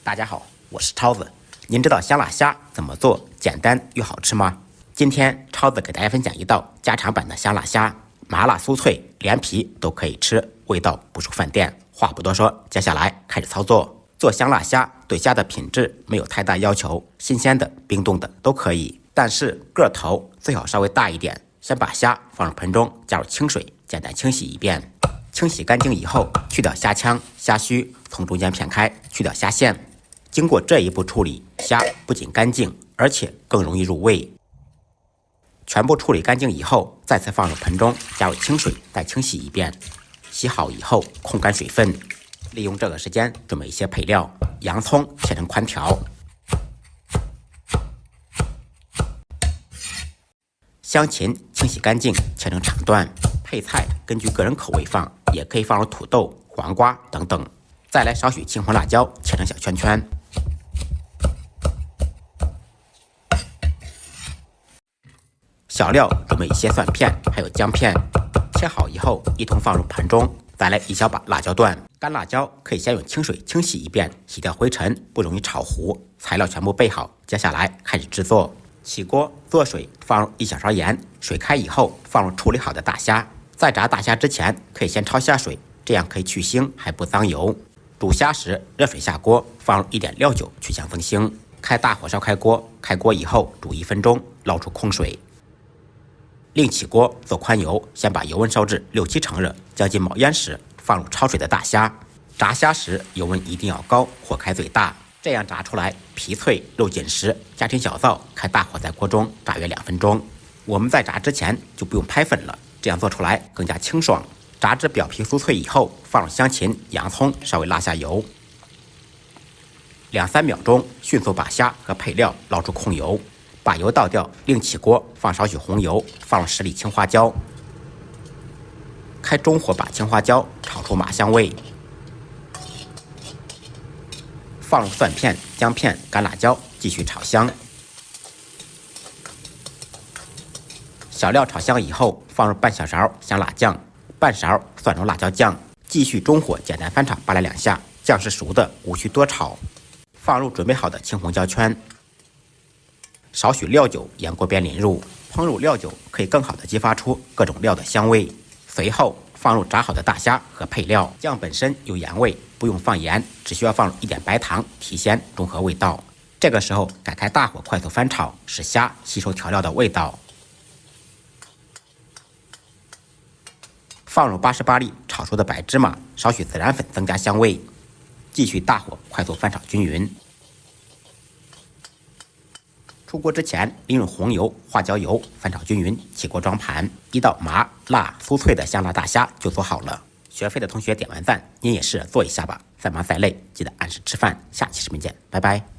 大家好，我是超子。您知道香辣虾怎么做简单又好吃吗？今天超子给大家分享一道家常版的香辣虾，麻辣酥脆，连皮都可以吃，味道不输饭店。话不多说，接下来开始操作。做香辣虾对虾的品质没有太大要求，新鲜的、冰冻的都可以，但是个头最好稍微大一点。先把虾放入盆中，加入清水，简单清洗一遍。清洗干净以后，去掉虾腔、虾须，从中间片开，去掉虾线。经过这一步处理，虾不仅干净，而且更容易入味。全部处理干净以后，再次放入盆中，加入清水，再清洗一遍。洗好以后，控干水分。利用这个时间准备一些配料：洋葱切成宽条，香芹清洗干净，切成长段。配菜根据个人口味放，也可以放入土豆、黄瓜等等。再来少许青红辣椒，切成小圈圈。小料准备一些蒜片，还有姜片，切好以后一同放入盆中。再来一小把辣椒段，干辣椒可以先用清水清洗一遍，洗掉灰尘，不容易炒糊。材料全部备好，接下来开始制作。起锅做水，放入1小勺盐，水开以后放入处理好的大虾。在炸大虾之前，可以先焯下水，这样可以去腥还不脏油。煮虾时，热水下锅，放入一点料酒去香增腥。开大火烧开锅，开锅以后煮1分钟，捞出空水。另起锅做宽油，先把油温烧至6、7成热，将近冒烟时，放入焯水的大虾。炸虾时油温一定要高，火开最大，这样炸出来皮脆肉紧实。家庭小灶，开大火在锅中炸约2分钟。我们在炸之前就不用拍粉了，这样做出来更加清爽。炸至表皮酥脆以后，放入香芹、洋葱，稍微辣下油，2、3秒钟，迅速把虾和配料捞出控油。把油倒掉，另起锅放少许红油，放入10粒青花椒，开中火把青花椒炒出麻香味，放入蒜片、姜片、干辣椒，继续炒香。小料炒香以后，放入半小勺香辣酱，半勺蒜蓉辣椒酱，继续中火简单翻炒8来2下，酱是熟的，无需多炒。放入准备好的青红椒圈。少许料酒沿锅边淋入，烹入料酒可以更好的激发出各种料的香味。随后放入炸好的大虾和配料，酱本身有盐味，不用放盐，只需要放入一点白糖提鲜，中和味道。这个时候改开大火快速翻炒，使虾吸收调料的味道。放入88粒炒熟的白芝麻，少许孜然粉增加香味。继续大火快速翻炒均匀。出锅之前，利用红油、花椒油翻炒均匀，起锅装盘。一道麻辣酥脆的香辣大虾就做好了。学会的同学点完赞，您也试着做一下吧。再忙再累，记得按时吃饭。下期视频见，拜拜。